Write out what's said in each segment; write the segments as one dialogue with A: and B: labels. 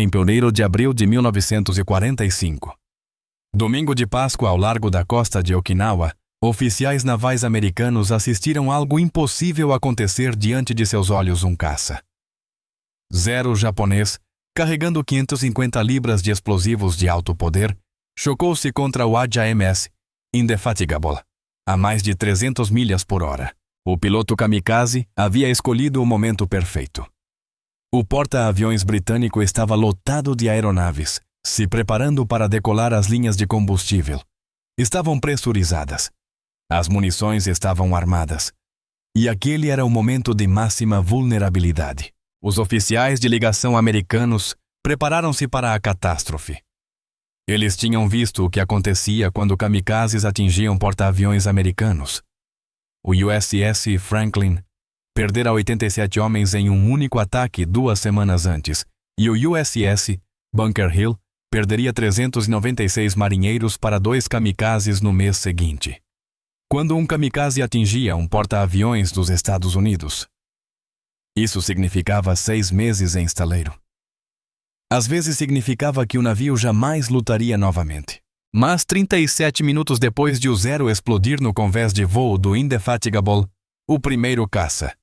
A: em 1º de abril de 1945. Domingo de Páscoa, ao largo da costa de Okinawa, oficiais navais americanos assistiram algo impossível acontecer diante de seus olhos: um caça Zero japonês, carregando 550 libras de explosivos de alto poder, chocou-se contra o HMS Indefatigable, a mais de 300 milhas por hora. O piloto kamikaze havia escolhido o momento perfeito. O porta-aviões britânico estava lotado de aeronaves, se preparando para decolar as linhas de combustível. Estavam pressurizadas. As munições estavam armadas. E aquele era o momento de máxima vulnerabilidade. Os oficiais de ligação americanos prepararam-se para a catástrofe. Eles tinham visto o que acontecia quando kamikazes atingiam porta-aviões americanos. O USS Franklin perdera 87 homens em um único ataque 2 semanas antes, e o USS Bunker Hill perderia 396 marinheiros para 2 kamikazes no mês seguinte. Quando um kamikaze atingia um porta-aviões dos Estados Unidos, isso significava 6 meses em estaleiro. Às vezes significava que o navio jamais lutaria novamente. Mas 37 minutos depois de o Zero explodir no convés de voo do Indefatigable, o primeiro caça,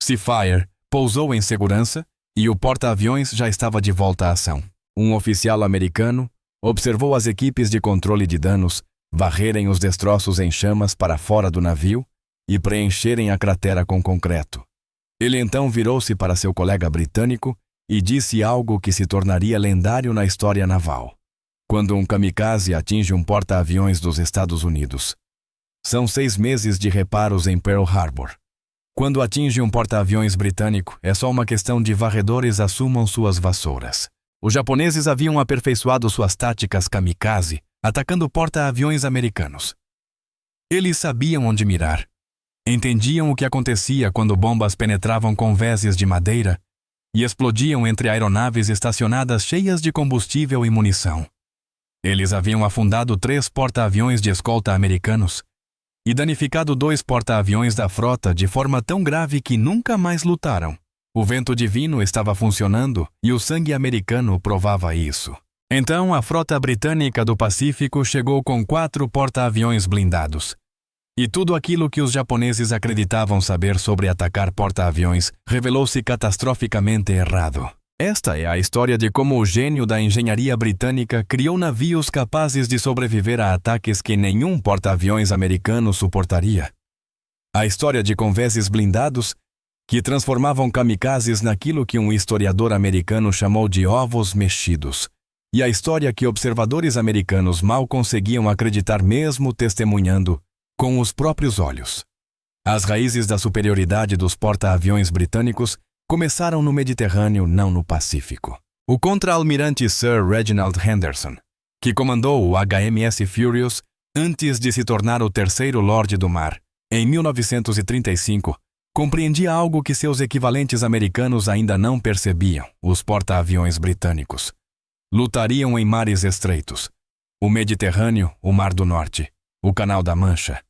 A: Seafire, pousou em segurança e o porta-aviões já estava de volta à ação. Um oficial americano observou as equipes de controle de danos varrerem os destroços em chamas para fora do navio e preencherem a cratera com concreto. Ele então virou-se para seu colega britânico e disse algo que se tornaria lendário na história naval. Quando um kamikaze atinge um porta-aviões dos Estados Unidos, são 6 meses de reparos em Pearl Harbor. Quando atinge um porta-aviões britânico, é só uma questão de varredores assumam suas vassouras. Os japoneses haviam aperfeiçoado suas táticas kamikaze, atacando porta-aviões americanos. Eles sabiam onde mirar. Entendiam o que acontecia quando bombas penetravam convéses de madeira e explodiam entre aeronaves estacionadas cheias de combustível e munição. Eles haviam afundado 3 porta-aviões de escolta americanos e danificado 2 porta-aviões da frota de forma tão grave que nunca mais lutaram. O vento divino estava funcionando e o sangue americano provava isso. Então a frota britânica do Pacífico chegou com 4 porta-aviões blindados. E tudo aquilo que os japoneses acreditavam saber sobre atacar porta-aviões revelou-se catastroficamente errado. Esta é a história de como o gênio da engenharia britânica criou navios capazes de sobreviver a ataques que nenhum porta-aviões americano suportaria. A história de convéses blindados que transformavam kamikazes naquilo que um historiador americano chamou de ovos mexidos. E a história que observadores americanos mal conseguiam acreditar mesmo testemunhando com os próprios olhos. As raízes da superioridade dos porta-aviões britânicos começaram no Mediterrâneo, não no Pacífico. O contra-almirante Sir Reginald Henderson, que comandou o HMS Furious antes de se tornar o 3º Lorde do Mar, em 1935, compreendia algo que seus equivalentes americanos ainda não percebiam: os porta-aviões britânicos lutariam em mares estreitos, o Mediterrâneo, o Mar do Norte, o Canal da Mancha,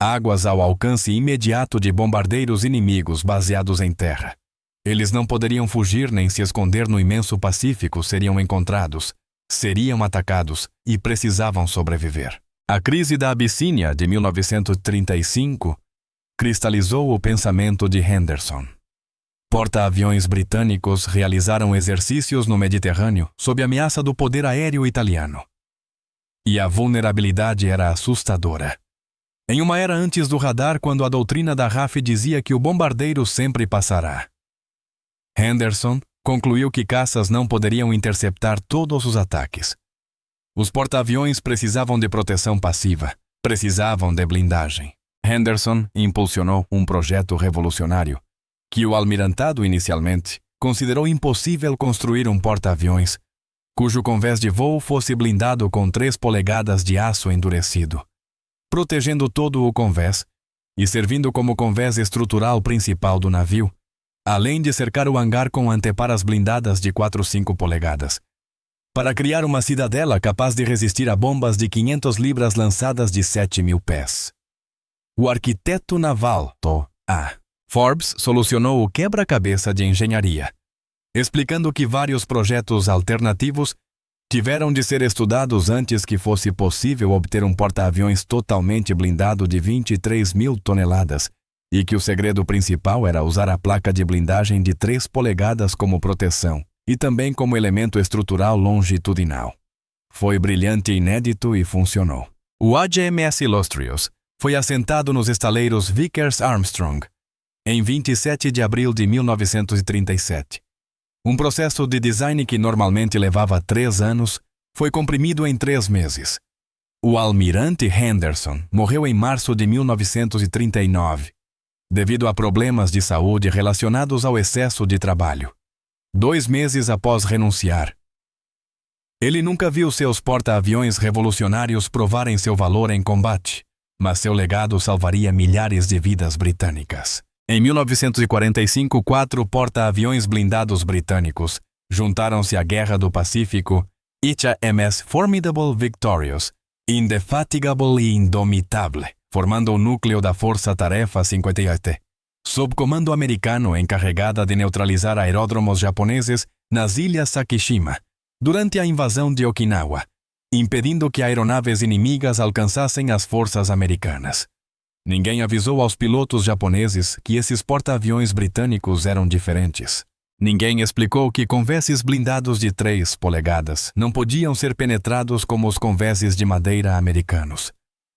A: águas ao alcance imediato de bombardeiros inimigos baseados em terra. Eles não poderiam fugir nem se esconder no imenso Pacífico, seriam encontrados, seriam atacados e precisavam sobreviver. A crise da Abissínia de 1935 cristalizou o pensamento de Henderson. Porta-aviões britânicos realizaram exercícios no Mediterrâneo sob ameaça do poder aéreo italiano. E a vulnerabilidade era assustadora. Em uma era antes do radar, quando a doutrina da RAF dizia que o bombardeiro sempre passará, Henderson concluiu que caças não poderiam interceptar todos os ataques. Os porta-aviões precisavam de proteção passiva, precisavam de blindagem. Henderson impulsionou um projeto revolucionário que o almirantado inicialmente considerou impossível construir um porta-aviões cujo convés de voo fosse blindado com 3 polegadas de aço endurecido, protegendo todo o convés e servindo como convés estrutural principal do navio, além de cercar o hangar com anteparas blindadas de 4 ou 5 polegadas, para criar uma cidadela capaz de resistir a bombas de 500 libras lançadas de 7.000 pés. O arquiteto naval, A. Forbes, solucionou o quebra-cabeça de engenharia. explicando que vários projetos alternativos tiveram de ser estudados antes que fosse possível obter um porta-aviões totalmente blindado de 23.000 toneladas e que o segredo principal era usar a placa de blindagem de 3 polegadas como proteção e também como elemento estrutural longitudinal. Foi brilhante e inédito e funcionou. O HMS Illustrious foi assentado nos estaleiros Vickers Armstrong em 27 de abril de 1937. Um processo de design que normalmente levava 3 anos foi comprimido em 3 meses. O almirante Henderson morreu em março de 1939, devido a problemas de saúde relacionados ao excesso de trabalho, 2 meses após renunciar. Ele nunca viu seus porta-aviões revolucionários provarem seu valor em combate, mas seu legado salvaria milhares de vidas britânicas. Em 1945, 4 porta-aviões blindados britânicos juntaram-se à Guerra do Pacífico, HMS Formidable Victorious, Indefatigable e Indomitable, formando o núcleo da Força-Tarefa 58, sob comando americano encarregada de neutralizar aeródromos japoneses nas ilhas Sakishima, durante a invasão de Okinawa, impedindo que aeronaves inimigas alcançassem as forças americanas. Ninguém avisou aos pilotos japoneses que esses porta-aviões britânicos eram diferentes. Ninguém explicou que convéses blindados de 3 polegadas não podiam ser penetrados como os convéses de madeira americanos.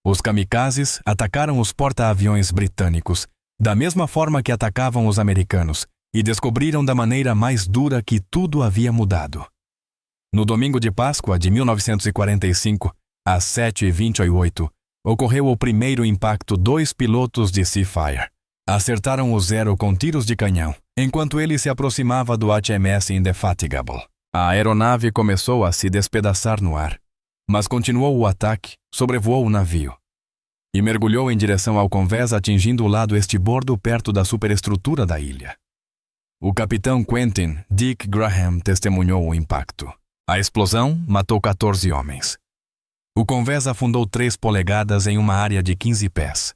A: Os kamikazes atacaram os porta-aviões britânicos, da mesma forma que atacavam os americanos, e descobriram da maneira mais dura que tudo havia mudado. No domingo de Páscoa de 1945, às 7h28, ocorreu o primeiro impacto. 2 pilotos de Seafire acertaram o zero com tiros de canhão, enquanto ele se aproximava do HMS Indefatigable. A aeronave começou a se despedaçar no ar, mas continuou o ataque, sobrevoou o navio e mergulhou em direção ao convés, atingindo o lado estibordo perto da superestrutura da ilha. O capitão Quentin Dick Graham testemunhou o impacto. A explosão matou 14 homens. O convés afundou 3 polegadas em uma área de 15 pés.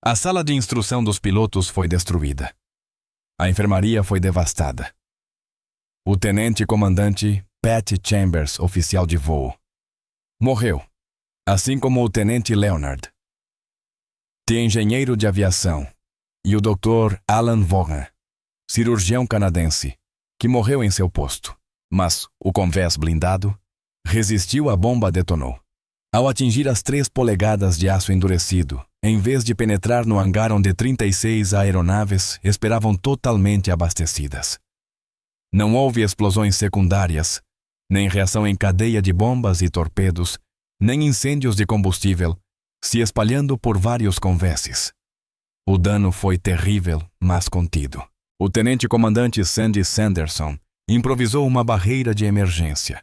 A: A sala de instrução dos pilotos foi destruída. A enfermaria foi devastada. O tenente-comandante Pat Chambers, oficial de voo, morreu, assim como o tenente Leonard, engenheiro de aviação, e o Dr. Alan Vaughan, cirurgião canadense, que morreu em seu posto. Mas o convés blindado resistiu. A bomba detonou. Ao atingir as 3 polegadas de aço endurecido, em vez de penetrar no hangar onde 36 aeronaves esperavam totalmente abastecidas. Não houve explosões secundárias, nem reação em cadeia de bombas e torpedos, nem incêndios de combustível, se espalhando por vários convéses. O dano foi terrível, mas contido. O tenente-comandante Sandy Sanderson improvisou uma barreira de emergência.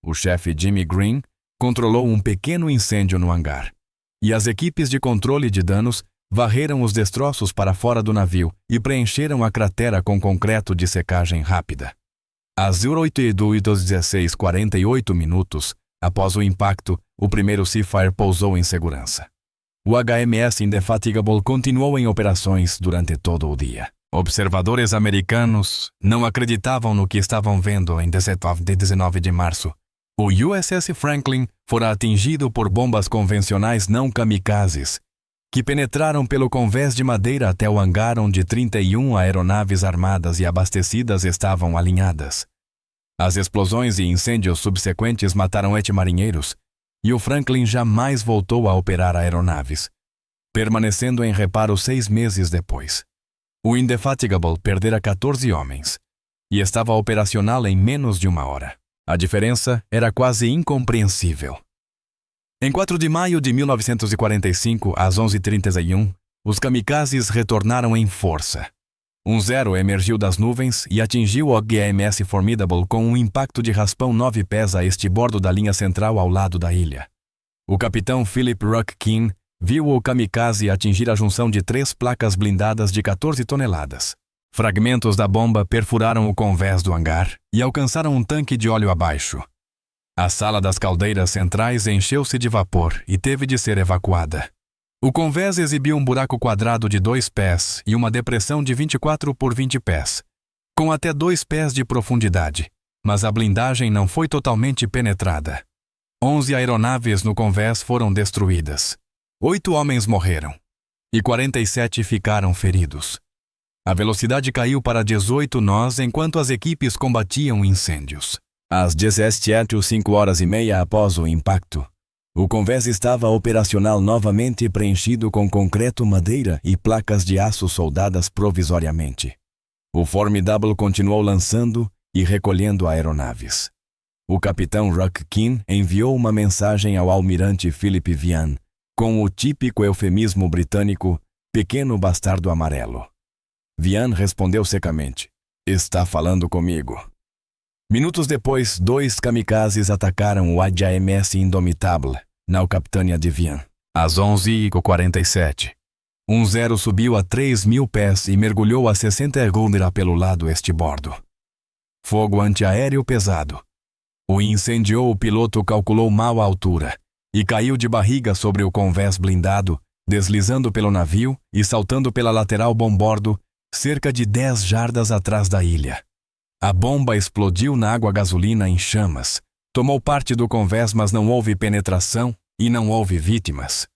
A: O chefe Jimmy Green controlou um pequeno incêndio no hangar, e as equipes de controle de danos varreram os destroços para fora do navio e preencheram a cratera com concreto de secagem rápida. Às 8h16:48 minutos, após o impacto, o primeiro Seafire pousou em segurança. O HMS Indefatigable continuou em operações durante todo o dia. Observadores americanos não acreditavam no que estavam vendo em 19 de março. O USS Franklin fora atingido por bombas convencionais não kamikazes, que penetraram pelo convés de madeira até o hangar onde 31 aeronaves armadas e abastecidas estavam alinhadas. As explosões e incêndios subsequentes mataram 8 marinheiros, e o Franklin jamais voltou a operar aeronaves, permanecendo em reparo 6 meses depois. O Indefatigable perdera 14 homens e estava operacional em menos de 1 hora. A diferença era quase incompreensível. Em 4 de maio de 1945, às 11h31, os kamikazes retornaram em força. Um zero emergiu das nuvens e atingiu o HMS Formidable com um impacto de raspão 9 pés a estibordo da linha central ao lado da ilha. O capitão Philip Ruck Keane viu o kamikaze atingir a junção de 3 placas blindadas de 14 toneladas. Fragmentos da bomba perfuraram o convés do hangar e alcançaram um tanque de óleo abaixo. A sala das caldeiras centrais encheu-se de vapor e teve de ser evacuada. O convés exibia um buraco quadrado de 2 pés e uma depressão de 24 por 20 pés, com até 2 pés de profundidade, mas a blindagem não foi totalmente penetrada. 11 aeronaves no convés foram destruídas. 8 homens morreram e 47 ficaram feridos. A velocidade caiu para 18 nós enquanto as equipes combatiam incêndios. Às 17h05 após o impacto, o convés estava operacional novamente, preenchido com concreto, madeira e placas de aço soldadas provisoriamente. O Formidable continuou lançando e recolhendo aeronaves. O capitão Ruck Keane enviou uma mensagem ao almirante Philip Vian, com o típico eufemismo britânico, pequeno bastardo amarelo. Vian respondeu secamente, está falando comigo. Minutos depois, 2 kamikazes atacaram o HMS Indomitable, nau Capitânia de Vian. Às 11h47, um Zero subiu a 3.000 pés e mergulhou a 60 Gundira pelo lado estibordo. Fogo antiaéreo pesado. O incendiou, o piloto calculou mal a altura e caiu de barriga sobre o convés blindado, deslizando pelo navio e saltando pela lateral bombordo, cerca de 10 jardas atrás da ilha. A bomba explodiu na água gasolina em chamas. Tomou parte do convés, mas não houve penetração e não houve vítimas.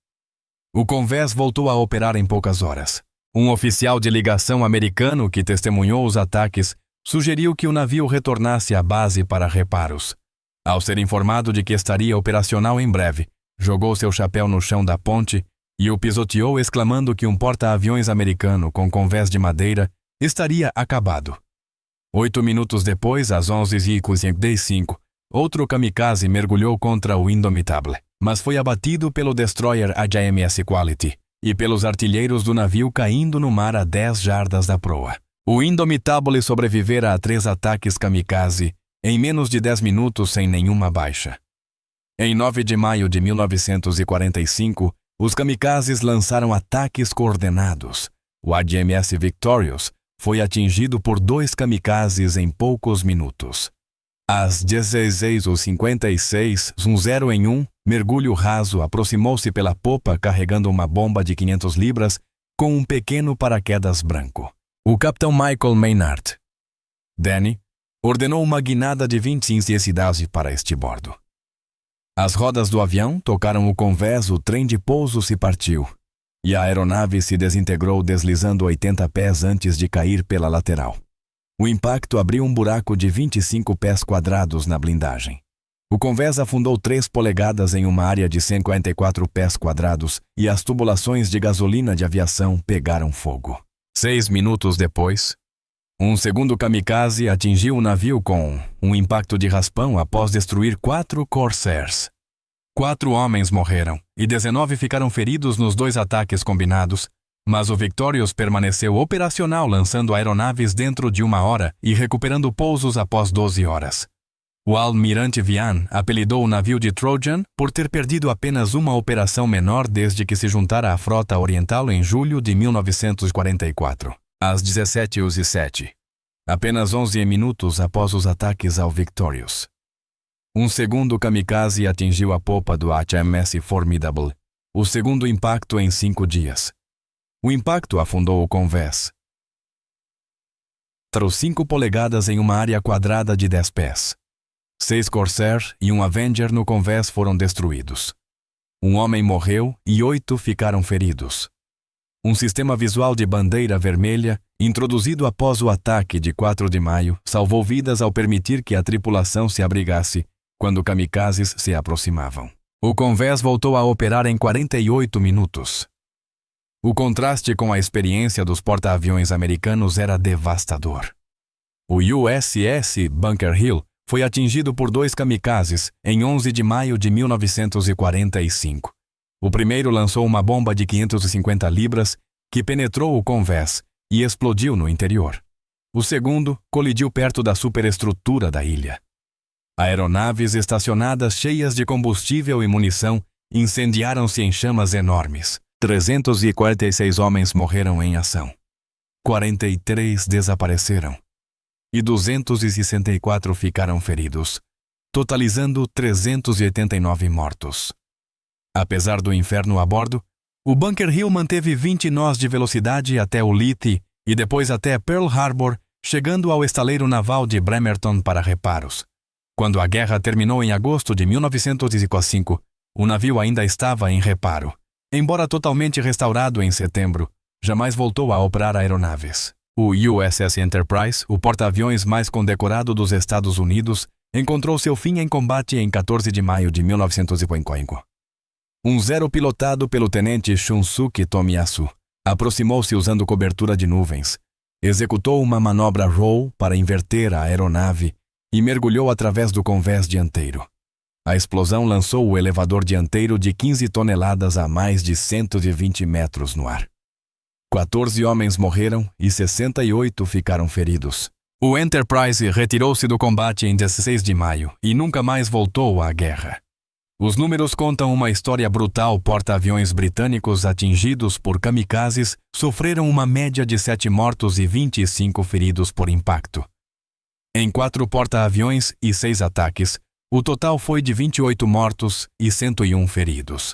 A: O convés voltou a operar em poucas horas. Um oficial de ligação americano que testemunhou os ataques sugeriu que o navio retornasse à base para reparos. Ao ser informado de que estaria operacional em breve, jogou seu chapéu no chão da ponte e o pisoteou, exclamando que um porta-aviões americano com convés de madeira estaria acabado. 8 minutos depois, às 11h55, outro kamikaze mergulhou contra o Indomitable, mas foi abatido pelo destroyer HMS Quality e pelos artilheiros do navio caindo no mar a 10 jardas da proa. O Indomitable sobrevivera a 3 ataques kamikaze em menos de 10 minutos sem nenhuma baixa. Em 9 de maio de 1945, os kamikazes lançaram ataques coordenados. O HMS Victorious foi atingido por 2 kamikazes em poucos minutos. Às 16h56, um Zero em um mergulho raso aproximou-se pela popa carregando uma bomba de 500 libras com um pequeno paraquedas branco. O capitão Michael Maynard, Danny, ordenou uma guinada de 25 cidades para estibordo. As rodas do avião tocaram o convés, o trem de pouso se partiu e a aeronave se desintegrou deslizando 80 pés antes de cair pela lateral. O impacto abriu um buraco de 25 pés quadrados na blindagem. O convés afundou 3 polegadas em uma área de 54 pés quadrados e as tubulações de gasolina de aviação pegaram fogo. 6 minutos depois, um segundo kamikaze atingiu o navio com um impacto de raspão após destruir 4 Corsairs. 4 homens morreram e 19 ficaram feridos nos 2 ataques combinados, mas o Victorious permaneceu operacional, lançando aeronaves dentro de 1 hora e recuperando pousos após 12 horas. O almirante Vian apelidou o navio de Trojan por ter perdido apenas uma operação menor desde que se juntara à frota oriental em julho de 1944. Às 17h07, apenas 11 minutos após os ataques ao Victorious. Um segundo kamikaze atingiu a popa do HMS Formidable, o segundo impacto em 5 dias. O impacto afundou o convés. Trouxe 5 polegadas em uma área quadrada de 10 pés. 6 Corsair e um Avenger no convés foram destruídos. Um homem morreu e 8 ficaram feridos. Um sistema visual de bandeira vermelha, introduzido após o ataque de 4 de maio, salvou vidas ao permitir que a tripulação se abrigasse quando kamikazes se aproximavam. O convés voltou a operar em 48 minutos. O contraste com a experiência dos porta-aviões americanos era devastador. O USS Bunker Hill foi atingido por 2 kamikazes em 11 de maio de 1945. O primeiro lançou uma bomba de 550 libras que penetrou o convés e explodiu no interior. O segundo colidiu perto da superestrutura da ilha. Aeronaves estacionadas cheias de combustível e munição incendiaram-se em chamas enormes. 346 homens morreram em ação. 43 desapareceram. E 264 ficaram feridos, totalizando 389 mortos. Apesar do inferno a bordo, o Bunker Hill manteve 20 nós de velocidade até o Leyte e depois até Pearl Harbor chegando ao estaleiro naval de Bremerton para reparos. Quando a guerra terminou em agosto de 1905, o navio ainda estava em reparo. Embora totalmente restaurado em setembro, jamais voltou a operar aeronaves. O USS Enterprise, o porta-aviões mais condecorado dos Estados Unidos, encontrou seu fim em combate em 14 de maio de 1905. Um Zero pilotado pelo tenente Shunsuke Tomiyasu aproximou-se usando cobertura de nuvens, executou uma manobra roll para inverter a aeronave e mergulhou através do convés dianteiro. A explosão lançou o elevador dianteiro de 15 toneladas a mais de 120 metros no ar. 14 homens morreram e 68 ficaram feridos. O Enterprise retirou-se do combate em 16 de maio e nunca mais voltou à guerra. Os números contam uma história brutal. Porta-aviões britânicos atingidos por kamikazes sofreram uma média de 7 mortos e 25 feridos por impacto. Em 4 porta-aviões e 6 ataques, o total foi de 28 mortos e 101 feridos.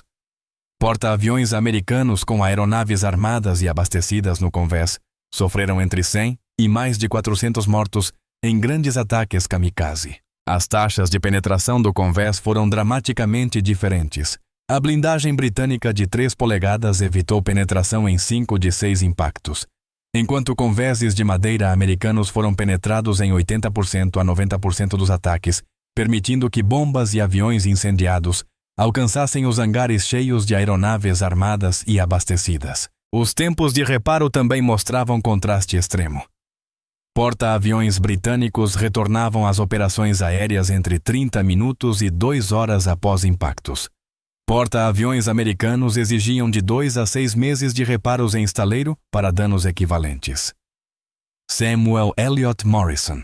A: Porta-aviões americanos com aeronaves armadas e abastecidas no convés sofreram entre 100 e mais de 400 mortos em grandes ataques kamikaze. As taxas de penetração do convés foram dramaticamente diferentes. A blindagem britânica de 3 polegadas evitou penetração em 5 de 6 impactos, enquanto convéses de madeira americanos foram penetrados em 80% a 90% dos ataques, permitindo que bombas e aviões incendiados alcançassem os hangares cheios de aeronaves armadas e abastecidas. Os tempos de reparo também mostravam contraste extremo. Porta-aviões britânicos retornavam às operações aéreas entre 30 minutos e 2 horas após impactos. Porta-aviões americanos exigiam de 2 a 6 meses de reparos em estaleiro para danos equivalentes. Samuel Eliot Morrison,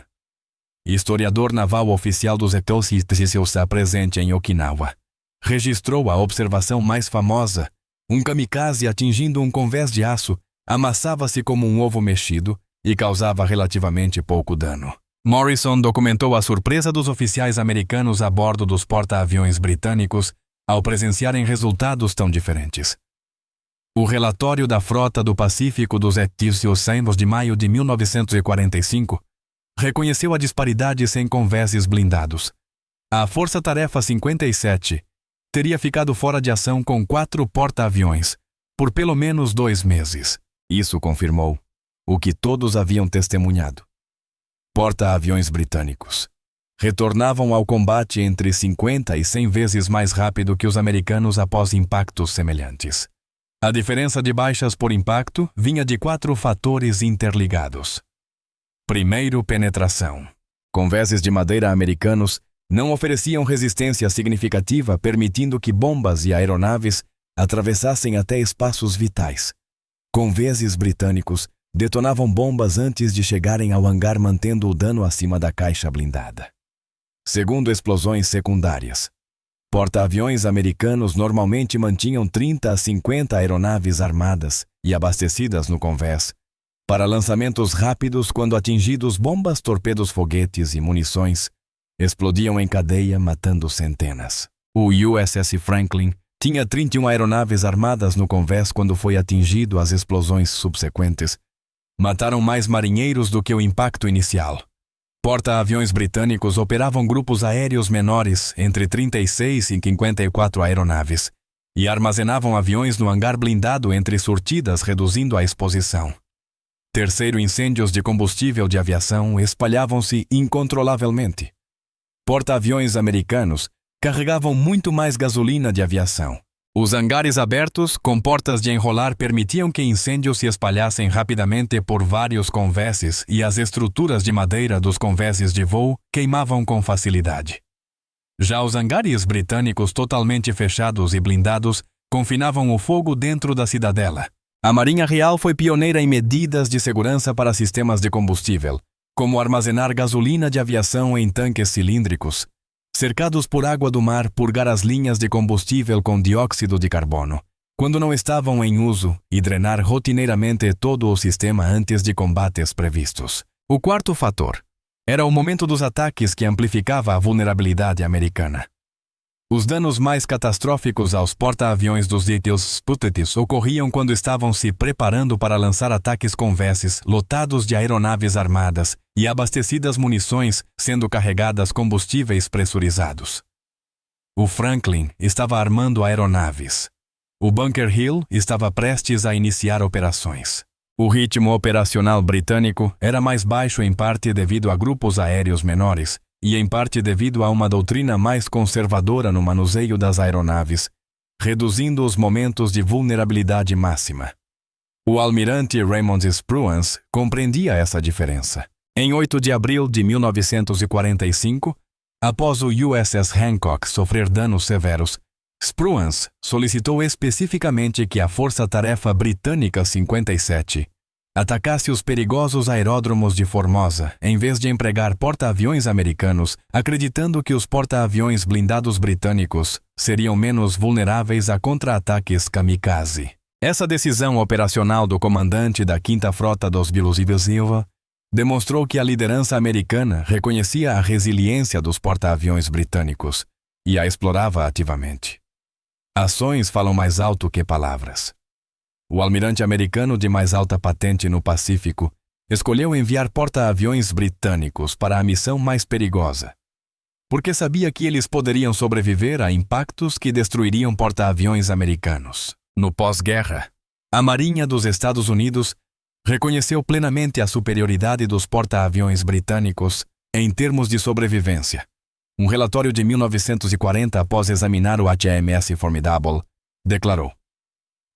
A: historiador naval oficial dos Estados Unidos presente em Okinawa, registrou a observação mais famosa: um kamikaze atingindo um convés de aço amassava-se como um ovo mexido e causava relativamente pouco dano. Morrison documentou a surpresa dos oficiais americanos a bordo dos porta-aviões britânicos ao presenciarem resultados tão diferentes. O relatório da Frota do Pacífico dos Estados Unidos de maio de 1945 reconheceu a disparidade sem convéses blindados. A Força-Tarefa 57 teria ficado fora de ação com 4 porta-aviões por pelo menos 2 meses. Isso confirmou o que todos haviam testemunhado. Porta-aviões britânicos retornavam ao combate entre 50 e 100 vezes mais rápido que os americanos após impactos semelhantes. A diferença de baixas por impacto vinha de 4 fatores interligados. Primeiro, penetração. Convéses de madeira americanos não ofereciam resistência significativa, permitindo que bombas e aeronaves atravessassem até espaços vitais. Convéses britânicos detonavam bombas antes de chegarem ao hangar, mantendo o dano acima da caixa blindada. Segundo, explosões secundárias. Porta-aviões americanos normalmente mantinham 30 a 50 aeronaves armadas e abastecidas no convés para lançamentos rápidos. Quando atingidos, bombas, torpedos, foguetes e munições explodiam em cadeia, matando centenas. O USS Franklin tinha 31 aeronaves armadas no convés quando foi atingido. As explosões subsequentes mataram mais marinheiros do que o impacto inicial. Porta-aviões britânicos operavam grupos aéreos menores, entre 36 e 54 aeronaves, e armazenavam aviões no hangar blindado entre surtidas, reduzindo a exposição. Terceiro, incêndios de combustível de aviação espalhavam-se incontrolavelmente. Porta-aviões americanos carregavam muito mais gasolina de aviação. Os hangares abertos, com portas de enrolar, permitiam que incêndios se espalhassem rapidamente por vários convéses, e as estruturas de madeira dos convéses de voo queimavam com facilidade. Já os hangares britânicos, totalmente fechados e blindados, confinavam o fogo dentro da cidadela. A Marinha Real foi pioneira em medidas de segurança para sistemas de combustível, como armazenar gasolina de aviação em tanques cilíndricos, cercados por água do mar, purgar as linhas de combustível com dióxido de carbono, quando não estavam em uso, e drenar rotineiramente todo o sistema antes de combates previstos. O quarto fator era o momento dos ataques, que amplificava a vulnerabilidade americana. Os danos mais catastróficos aos porta-aviões dos Sputniks ocorriam quando estavam se preparando para lançar ataques convexes lotados de aeronaves armadas e abastecidas munições sendo carregadas combustíveis pressurizados. O Franklin estava armando aeronaves. O Bunker Hill estava prestes a iniciar operações. O ritmo operacional britânico era mais baixo em parte devido a grupos aéreos menores e em parte devido a uma doutrina mais conservadora no manuseio das aeronaves, reduzindo os momentos de vulnerabilidade máxima. O almirante Raymond Spruance compreendia essa diferença. Em 8 de abril de 1945, após o USS Hancock sofrer danos severos, Spruance solicitou especificamente que a Força-Tarefa Britânica 57 atacasse os perigosos aeródromos de Formosa, em vez de empregar porta-aviões americanos, acreditando que os porta-aviões blindados britânicos seriam menos vulneráveis a contra-ataques kamikaze. Essa decisão operacional do comandante da 5ª Frota dos Silva demonstrou que a liderança americana reconhecia a resiliência dos porta-aviões britânicos e a explorava ativamente. Ações falam mais alto que palavras. O almirante americano de mais alta patente no Pacífico escolheu enviar porta-aviões britânicos para a missão mais perigosa, porque sabia que eles poderiam sobreviver a impactos que destruiriam porta-aviões americanos. No pós-guerra, a Marinha dos Estados Unidos reconheceu plenamente a superioridade dos porta-aviões britânicos em termos de sobrevivência. Um relatório de 1940, após examinar o HMS Formidable, declarou: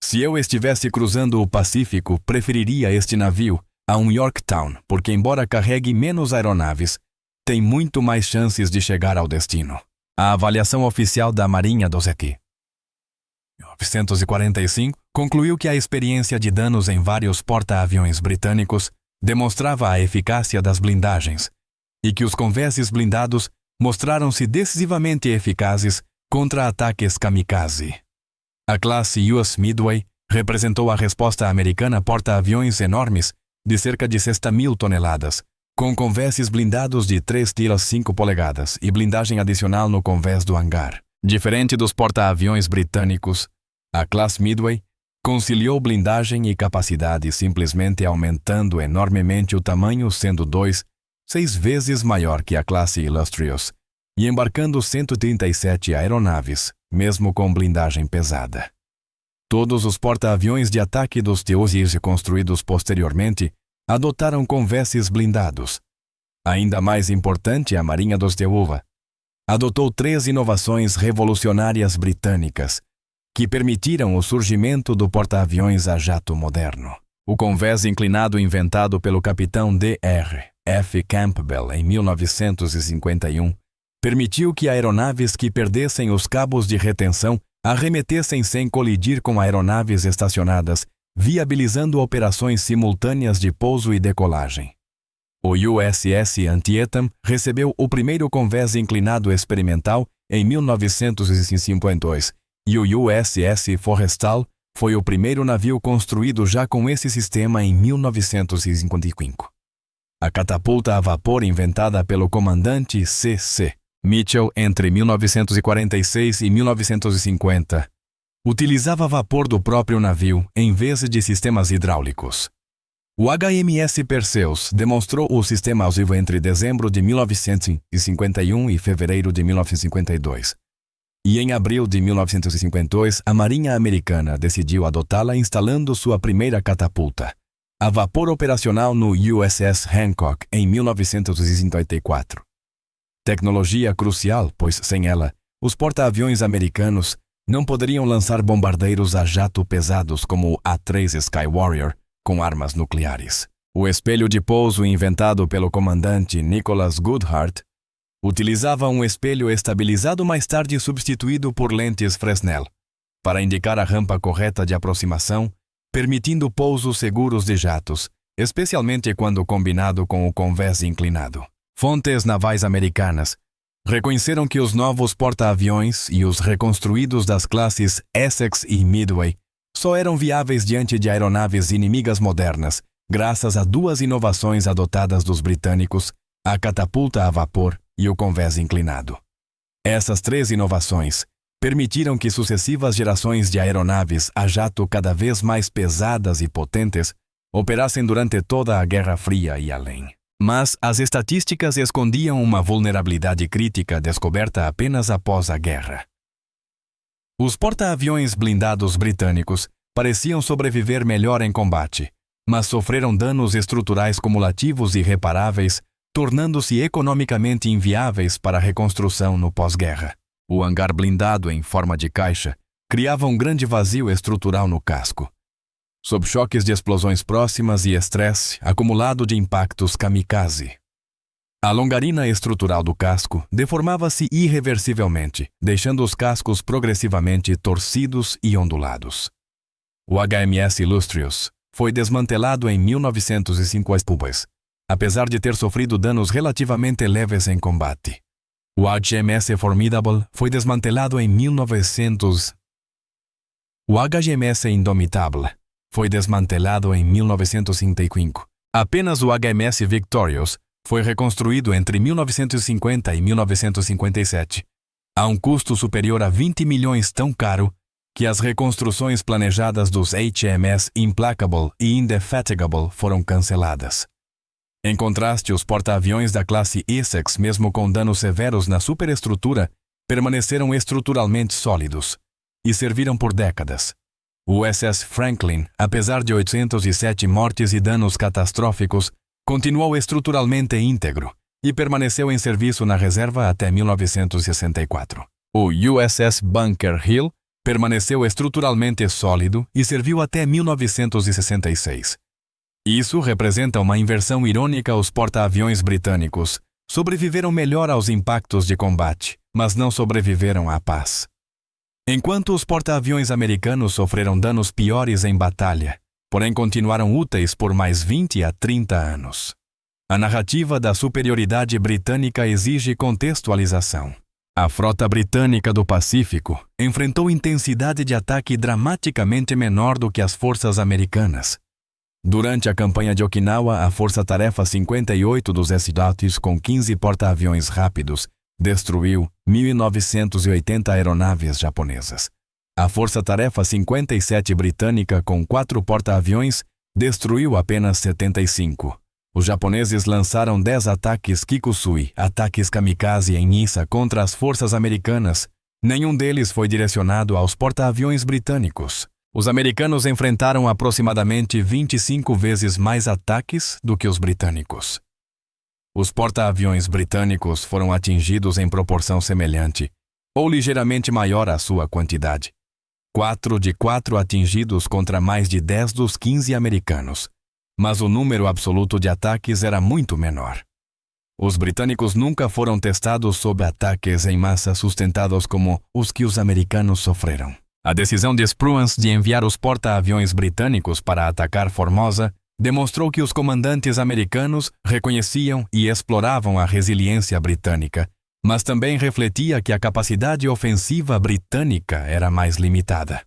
A: "Se eu estivesse cruzando o Pacífico, preferiria este navio a um Yorktown, porque embora carregue menos aeronaves, tem muito mais chances de chegar ao destino." A avaliação oficial da Marinha dos EQ 1945 concluiu que a experiência de danos em vários porta-aviões britânicos demonstrava a eficácia das blindagens e que os convés blindados mostraram-se decisivamente eficazes contra ataques kamikaze. A classe US Midway representou a resposta americana a porta-aviões enormes de cerca de 60.000 toneladas, com convés blindados de 3,5 polegadas e blindagem adicional no convés do hangar. Diferente dos porta-aviões britânicos, a classe Midway conciliou blindagem e capacidade simplesmente aumentando enormemente o tamanho, sendo 6 vezes maior que a classe Illustrious, e embarcando 137 aeronaves, mesmo com blindagem pesada. Todos os porta-aviões de ataque dos TUSs construídos posteriormente adotaram convés blindados. Ainda mais importante, a Marinha dos TUV adotou 3 inovações revolucionárias britânicas que permitiram o surgimento do porta-aviões a jato moderno. O convés inclinado inventado pelo capitão Dr. F. Campbell em 1951 permitiu que aeronaves que perdessem os cabos de retenção arremetessem sem colidir com aeronaves estacionadas, viabilizando operações simultâneas de pouso e decolagem. O USS Antietam recebeu o primeiro convés inclinado experimental em 1952 e o USS Forrestal foi o primeiro navio construído já com esse sistema em 1955. A catapulta a vapor inventada pelo comandante C.C. Mitchell entre 1946 e 1950 utilizava vapor do próprio navio em vez de sistemas hidráulicos. O HMS Perseus demonstrou o sistema ao vivo entre dezembro de 1951 e fevereiro de 1952. E em abril de 1952, a Marinha Americana decidiu adotá-la instalando sua primeira catapulta, a vapor operacional no USS Hancock em 1954. Tecnologia crucial, pois sem ela, os porta-aviões americanos não poderiam lançar bombardeiros a jato pesados como o A-3 Sky Warrior com armas nucleares. O espelho de pouso inventado pelo comandante Nicholas Goodhart utilizava um espelho estabilizado mais tarde substituído por lentes Fresnel, para indicar a rampa correta de aproximação, permitindo pousos seguros de jatos, especialmente quando combinado com o convés inclinado. Fontes navais americanas reconheceram que os novos porta-aviões e os reconstruídos das classes Essex e Midway só eram viáveis diante de aeronaves inimigas modernas, graças a 2 inovações adotadas dos britânicos, a catapulta a vapor e o convés inclinado. Essas 3 inovações permitiram que sucessivas gerações de aeronaves a jato cada vez mais pesadas e potentes operassem durante toda a Guerra Fria e além. Mas as estatísticas escondiam uma vulnerabilidade crítica descoberta apenas após a guerra. Os porta-aviões blindados britânicos pareciam sobreviver melhor em combate, mas sofreram danos estruturais cumulativos irreparáveis, tornando-se economicamente inviáveis para a reconstrução no pós-guerra. O hangar blindado em forma de caixa criava um grande vazio estrutural no casco, sob choques de explosões próximas e estresse acumulado de impactos kamikaze. A longarina estrutural do casco deformava-se irreversivelmente, deixando os cascos progressivamente torcidos e ondulados. O HMS Illustrious foi desmantelado em 1905, apesar de ter sofrido danos relativamente leves em combate. O HMS Formidable foi desmantelado em 1900. O HMS Indomitable foi desmantelado em 1955. Apenas o HMS Victorious foi reconstruído entre 1950 e 1957, a um custo superior a 20 milhões, tão caro que as reconstruções planejadas dos HMS Implacable e Indefatigable foram canceladas. Em contraste, os porta-aviões da classe Essex, mesmo com danos severos na superestrutura, permaneceram estruturalmente sólidos e serviram por décadas. O USS Franklin, apesar de 807 mortes e danos catastróficos, continuou estruturalmente íntegro e permaneceu em serviço na reserva até 1964. O USS Bunker Hill permaneceu estruturalmente sólido e serviu até 1966. Isso representa uma inversão irônica. Os porta-aviões britânicos sobreviveram melhor aos impactos de combate, mas não sobreviveram à paz. Enquanto os porta-aviões americanos sofreram danos piores em batalha, porém continuaram úteis por mais 20 a 30 anos. A narrativa da superioridade britânica exige contextualização. A frota britânica do Pacífico enfrentou intensidade de ataque dramaticamente menor do que as forças americanas. Durante a campanha de Okinawa, a Força-Tarefa 58 dos SDATs, com 15 porta-aviões rápidos, destruiu 1.980 aeronaves japonesas. A Força-Tarefa 57 britânica, com 4 porta-aviões, destruiu apenas 75. Os japoneses lançaram 10 ataques Kikusui, ataques kamikaze em Issa contra as forças americanas. Nenhum deles foi direcionado aos porta-aviões britânicos. Os americanos enfrentaram aproximadamente 25 vezes mais ataques do que os britânicos. Os porta-aviões britânicos foram atingidos em proporção semelhante, ou ligeiramente maior à sua quantidade. 4 de 4 atingidos contra mais de 10 dos 15 americanos. Mas o número absoluto de ataques era muito menor. Os britânicos nunca foram testados sob ataques em massa sustentados como os que os americanos sofreram. A decisão de Spruance de enviar os porta-aviões britânicos para atacar Formosa demonstrou que os comandantes americanos reconheciam e exploravam a resiliência britânica, mas também refletia que a capacidade ofensiva britânica era mais limitada.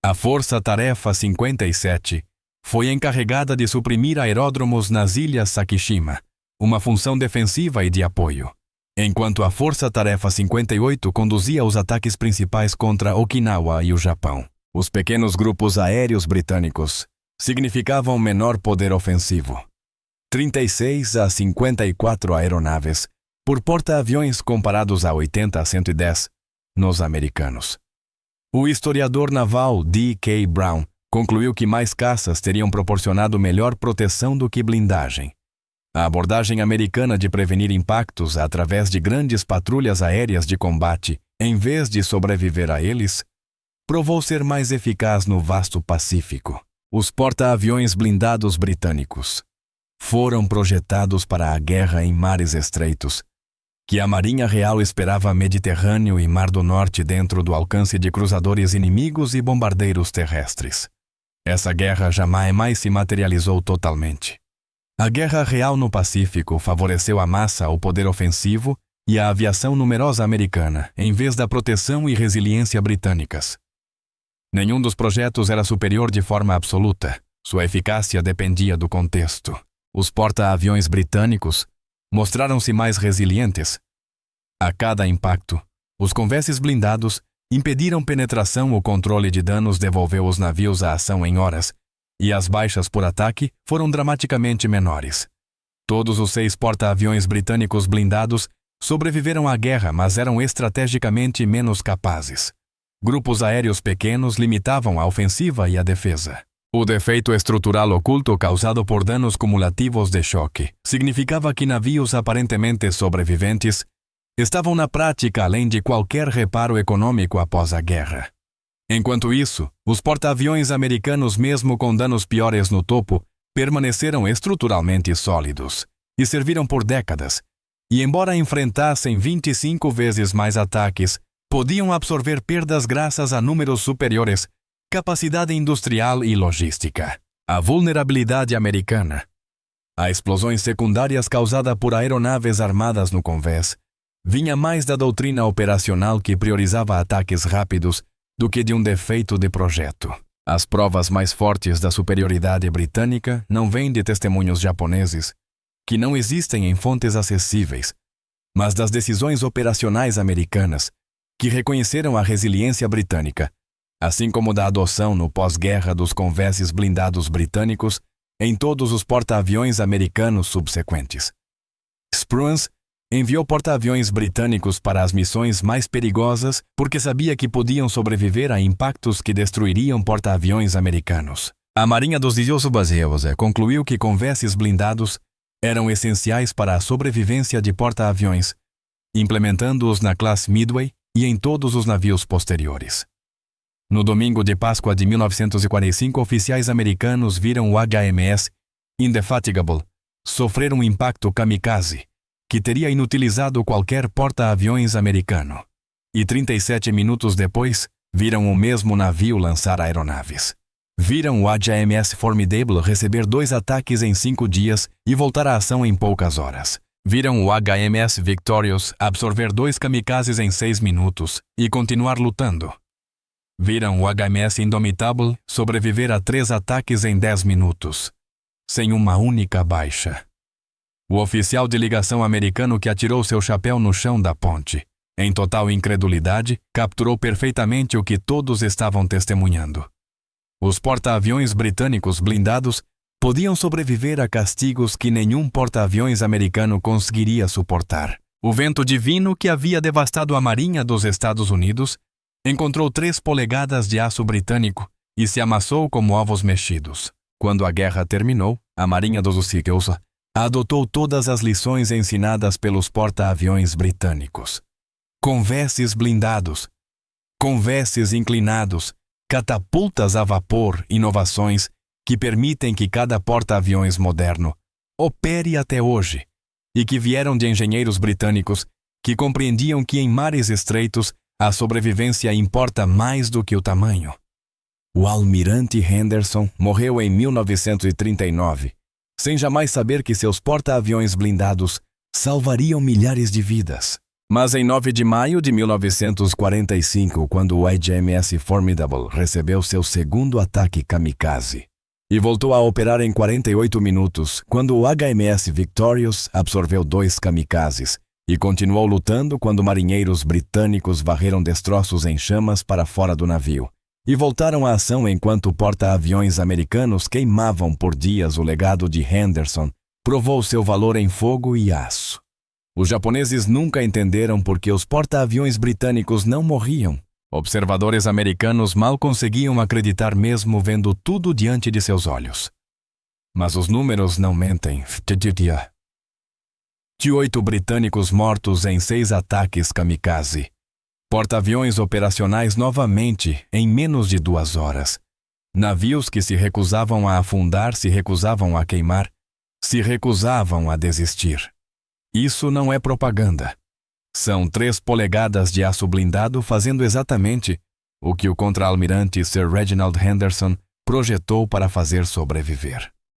A: A Força-Tarefa 57 foi encarregada de suprimir aeródromos nas ilhas Sakishima, uma função defensiva e de apoio, enquanto a Força-Tarefa 58 conduzia os ataques principais contra Okinawa e o Japão. Os pequenos grupos aéreos britânicos significavam menor poder ofensivo. 36 a 54 aeronaves por porta-aviões comparados a 80 a 110 nos americanos. O historiador naval D.K. Brown concluiu que mais caças teriam proporcionado melhor proteção do que blindagem. A abordagem americana de prevenir impactos através de grandes patrulhas aéreas de combate, em vez de sobreviver a eles, provou ser mais eficaz no vasto Pacífico. Os porta-aviões blindados britânicos foram projetados para a guerra em mares estreitos, que a Marinha Real esperava Mediterrâneo e Mar do Norte dentro do alcance de cruzadores inimigos e bombardeiros terrestres. Essa guerra jamais se materializou totalmente. A Guerra Real no Pacífico favoreceu a massa, o poder ofensivo e a aviação numerosa americana, em vez da proteção e resiliência britânicas. Nenhum dos projetos era superior de forma absoluta. Sua eficácia dependia do contexto. Os porta-aviões britânicos mostraram-se mais resilientes. A cada impacto, Os convéses blindados impediram penetração. O controle de danos devolveu os navios à ação em horas, e as baixas por ataque foram dramaticamente menores. Todos os 6 porta-aviões britânicos blindados sobreviveram à guerra, mas eram estrategicamente menos capazes. Grupos aéreos pequenos limitavam a ofensiva e a defesa. O defeito estrutural oculto causado por danos cumulativos de choque significava que navios aparentemente sobreviventes estavam na prática além de qualquer reparo econômico após a guerra. Enquanto isso, os porta-aviões americanos, mesmo com danos piores no topo, permaneceram estruturalmente sólidos e serviram por décadas, e embora enfrentassem 25 vezes mais ataques, podiam absorver perdas graças a números superiores, capacidade industrial e logística. A vulnerabilidade americana. A explosões secundárias causada por aeronaves armadas no convés vinha mais da doutrina operacional que priorizava ataques rápidos do que de um defeito de projeto. As provas mais fortes da superioridade britânica não vêm de testemunhos japoneses, que não existem em fontes acessíveis, mas das decisões operacionais americanas, que reconheceram a resiliência britânica, assim como da adoção no pós-guerra dos convéses blindados britânicos em todos os porta-aviões americanos subsequentes. Spruance enviou porta-aviões britânicos para as missões mais perigosas porque sabia que podiam sobreviver a impactos que destruiriam porta-aviões americanos. A Marinha dos Estados Unidos concluiu que convéses blindados eram essenciais para a sobrevivência de porta-aviões, implementando-os na classe Midway e em todos os navios posteriores. No domingo de Páscoa de 1945, oficiais americanos viram o HMS Indefatigable sofrer um impacto kamikaze que teria inutilizado qualquer porta-aviões americano. E 37 minutos depois, viram o mesmo navio lançar aeronaves. Viram o HMS Formidable receber 2 ataques em 5 dias e voltar à ação em poucas horas. Viram o HMS Victorious absorver 2 kamikazes em 6 minutos e continuar lutando. Viram o HMS Indomitable sobreviver a 3 ataques em 10 minutos, sem uma única baixa. O oficial de ligação americano que atirou seu chapéu no chão da ponte, em total incredulidade, capturou perfeitamente o que todos estavam testemunhando. Os porta-aviões britânicos blindados podiam sobreviver a castigos que nenhum porta-aviões americano conseguiria suportar. O vento divino que havia devastado a Marinha dos Estados Unidos encontrou 3 polegadas de aço britânico e se amassou como ovos mexidos. Quando a guerra terminou, a Marinha dos Estados Unidos adotou todas as lições ensinadas pelos porta-aviões britânicos. Convéses blindados, convéses inclinados, catapultas a vapor, inovações que permitem que cada porta-aviões moderno opere até hoje e que vieram de engenheiros britânicos que compreendiam que em mares estreitos a sobrevivência importa mais do que o tamanho. O almirante Henderson morreu em 1939, sem jamais saber que seus porta-aviões blindados salvariam milhares de vidas. Mas em 9 de maio de 1945, quando o HMS Formidable recebeu seu segundo ataque kamikaze e voltou a operar em 48 minutos, quando o HMS Victorious absorveu 2 kamikazes e continuou lutando quando marinheiros britânicos varreram destroços em chamas para fora do navio e voltaram à ação enquanto porta-aviões americanos queimavam por dias, o legado de Henderson provou seu valor em fogo e aço. Os japoneses nunca entenderam por que os porta-aviões britânicos não morriam. Observadores americanos mal conseguiam acreditar mesmo vendo tudo diante de seus olhos. Mas os números não mentem. De 8 britânicos mortos em 6 ataques kamikaze. Porta-aviões operacionais novamente em menos de 2 horas. Navios que se recusavam a afundar, se recusavam a queimar, se recusavam a desistir. Isso não é propaganda. São 3 polegadas de aço blindado fazendo exatamente o que o contra-almirante Sir Reginald Henderson projetou para fazer sobreviver.